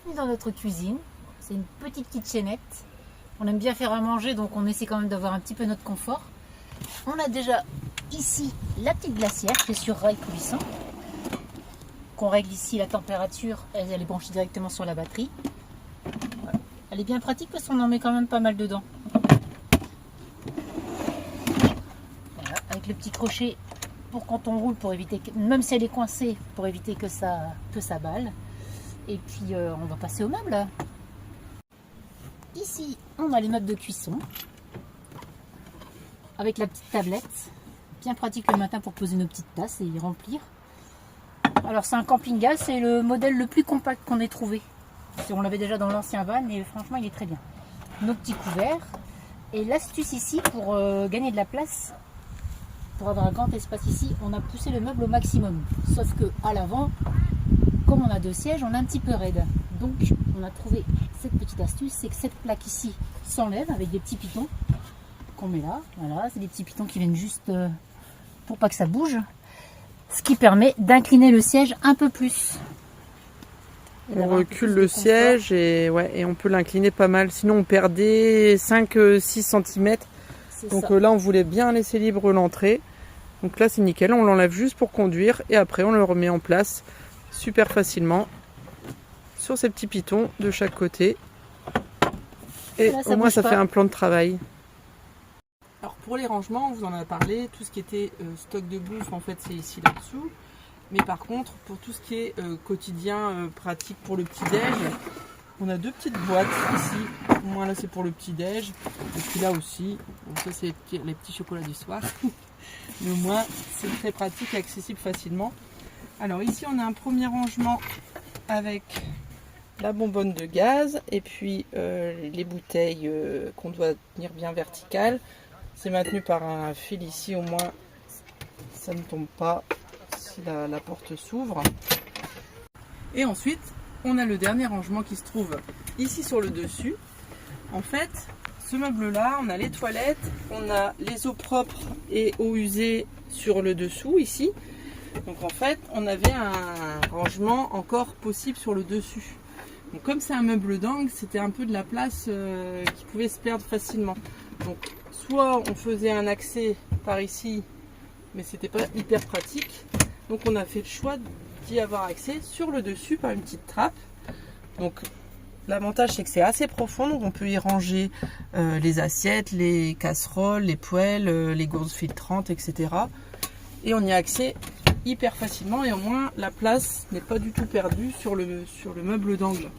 bienvenue dans notre cuisine. C'est une petite kitchenette. On aime bien faire à manger, donc on essaie quand même d'avoir un petit peu notre confort. On a déjà ici la petite glacière qui est sur rail coulissant. Qu'on règle ici la température, elle est branchée directement sur la batterie. Voilà. Elle est bien pratique parce qu'on en met quand même pas mal dedans. Voilà, avec le petit crochet pour quand on roule, pour éviter que, même si elle est coincée, pour éviter que ça balle. Et puis on va passer aux meubles. Ici, on a les meubles de cuisson avec la petite tablette, bien pratique le matin pour poser nos petites tasses et y remplir. Alors c'est un camping-gaz, c'est le modèle le plus compact qu'on ait trouvé. On l'avait déjà dans l'ancien van et franchement il est très bien. Nos petits couverts et l'astuce ici pour gagner de la place, pour avoir un grand espace ici, on a poussé le meuble au maximum. Sauf que à l'avant, comme on a deux sièges, on est un petit peu raide. Donc on a trouvé cette petite astuce, c'est que cette plaque ici s'enlève avec des petits pitons qu'on met là. Voilà, c'est des petits pitons qui viennent juste pour pas que ça bouge. Ce qui permet d'incliner le siège un peu plus. On recule le siège et on peut l'incliner pas mal. Sinon on perdait 5-6 cm. Donc là on voulait bien laisser libre l'entrée. Donc là c'est nickel, on l'enlève juste pour conduire et après on le remet en place super facilement sur ces petits pitons de chaque côté. Et là, au moins ça fait un plan de travail. Alors pour les rangements, on vous en a parlé, tout ce qui était stock de bouffe en fait c'est ici là-dessous. Mais par contre pour tout ce qui est quotidien pratique pour le petit-déj, on a deux petites boîtes ici. Moi là c'est pour le petit-déj et puis là aussi, donc ça c'est les petits chocolats du soir. Mais au moins c'est très pratique et accessible facilement. Alors ici on a un premier rangement avec la bonbonne de gaz et puis les bouteilles qu'on doit tenir bien verticales. C'est maintenu par un fil ici, au moins ça ne tombe pas si la porte s'ouvre. Et ensuite on a le dernier rangement qui se trouve ici sur le dessus. En fait ce meuble là, on a les toilettes, on a les eaux propres et eaux usées sur le dessous ici. Donc en fait on avait un rangement encore possible sur le dessus. Donc comme c'est un meuble d'angle, c'était un peu de la place qui pouvait se perdre facilement. Donc soit on faisait un accès par ici, mais c'était pas hyper pratique. Donc on a fait le choix d'y avoir accès sur le dessus par une petite trappe. Donc l'avantage c'est que c'est assez profond, donc on peut y ranger les assiettes, les casseroles, les poêles, les gourdes filtrantes, etc. Et on y a accès hyper facilement et au moins la place n'est pas du tout perdue sur le meuble d'angle.